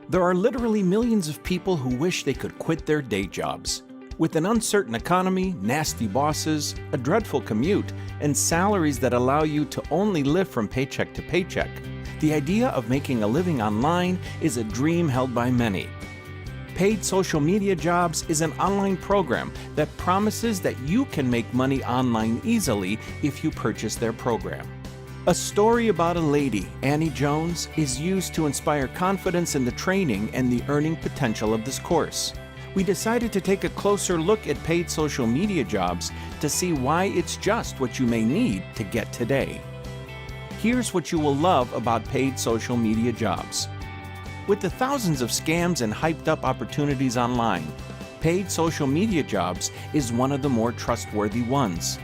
There are literally millions of people who wish they could quit their day jobs. With an uncertain economy, nasty bosses, a dreadful commute, and salaries that allow you to only live from paycheck to paycheck, the idea of making a living online is a dream held by many. Paid Sosіal Mеdіа Jobs is an online program that promises that you can make money online easily if you purchase their program. A story about a lady, Annie Jones, is used to inspire confidence in the training and the earning potential of this course. We decided to take a closer look at Paid Sosіal Mеdіa Jobs to see why it's just what you may need to get today. Here's what you will love about Paid Sosіal Mеdіa Jobs. With the thousands of scams and hyped-up opportunities online, Paid Sosіal Mеdіa Jobs is one of the more trustworthy ones.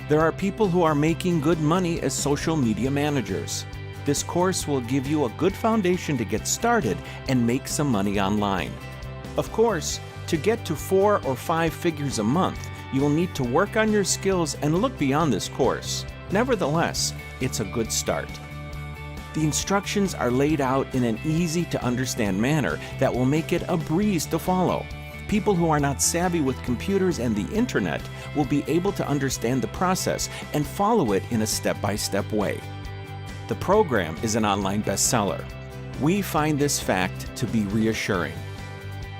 There are people who are making good money as social media managers. This course will give you a good foundation to get started and make some money online. Of course, to get to 4 or 5 figures a month, you will need to work on your skills and look beyond this course. Nevertheless, it's a good start. The instructions are laid out in an easy-to-understand manner that will make it a breeze to follow. People who are not savvy with computers and the internet will be able to understand the process and follow it in a step-by-step way. The program is an online bestseller. We find this fact to be reassuring.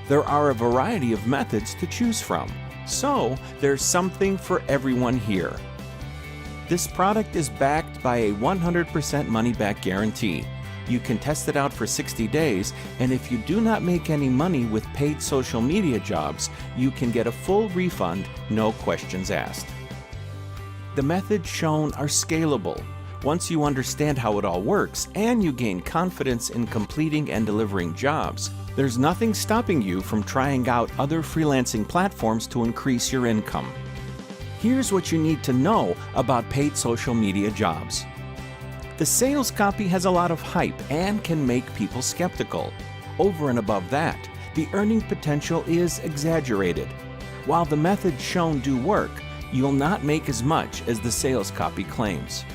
There are a variety of methods to choose from, so there's something for everyone here. This product is backed by a 100% money-back guarantee. You can test it out for 60 days, and if you do not make any money with Paid Sosіal Mеdіa Jobs, you can get a full refund, no questions asked. The methods shown are scalable. Once you understand how it all works and you gain confidence in completing and delivering jobs, there's nothing stopping you from trying out other freelancing platforms to increase your income. Here's what you need to know about Paid Sosіal Mеdіa Jobs. The sales copy has a lot of hype and can make people skeptical. Over and above that, the earning potential is exaggerated. While the methods shown do work, you'll not make as much as the sales copy claims.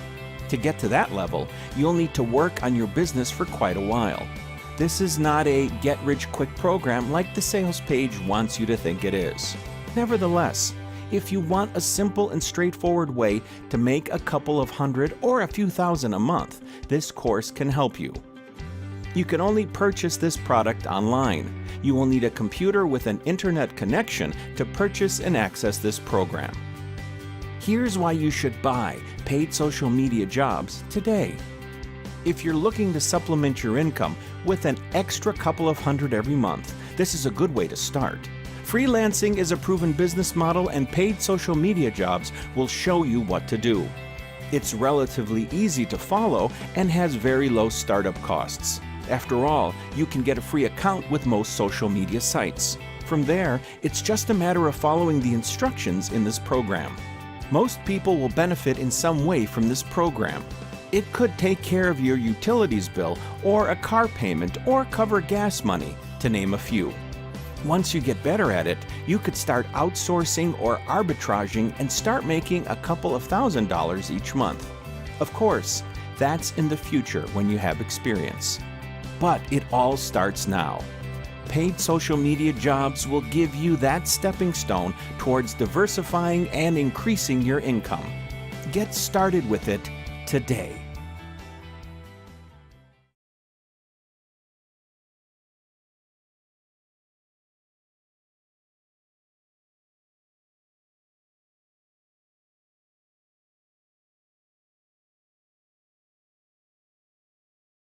To get to that level, you'll need to work on your business for quite a while. This is not a get-rich-quick program like the sales page wants you to think it is. Nevertheless, if you want a simple and straightforward way to make a couple of hundred or a few thousand a month, this course can help you. You can only purchase this product online. You will need a computer with an internet connection to purchase and access this program. Here's why you should buy Paid Sosіal Mеdіa Jobs today. If you're looking to supplement your income with an extra couple of hundred every month, this is a good way to start. Freelancing is a proven business model, and Paid Sosіal Mеdіa Jobs will show you what to do. It's relatively easy to follow and has very low startup costs. After all, you can get a free account with most social media sites. From there, it's just a matter of following the instructions in this program. Most people will benefit in some way from this program. It could take care of your utilities bill or a car payment or cover gas money, to name a few. Once you get better at it, you could start outsourcing or arbitraging and start making a couple of $1,000s each month. Of course, that's in the future when you have experience. But it all starts now. Paid Sosіal Mеdіa Jobs will give you that stepping stone towards diversifying and increasing your income. Get started with it today.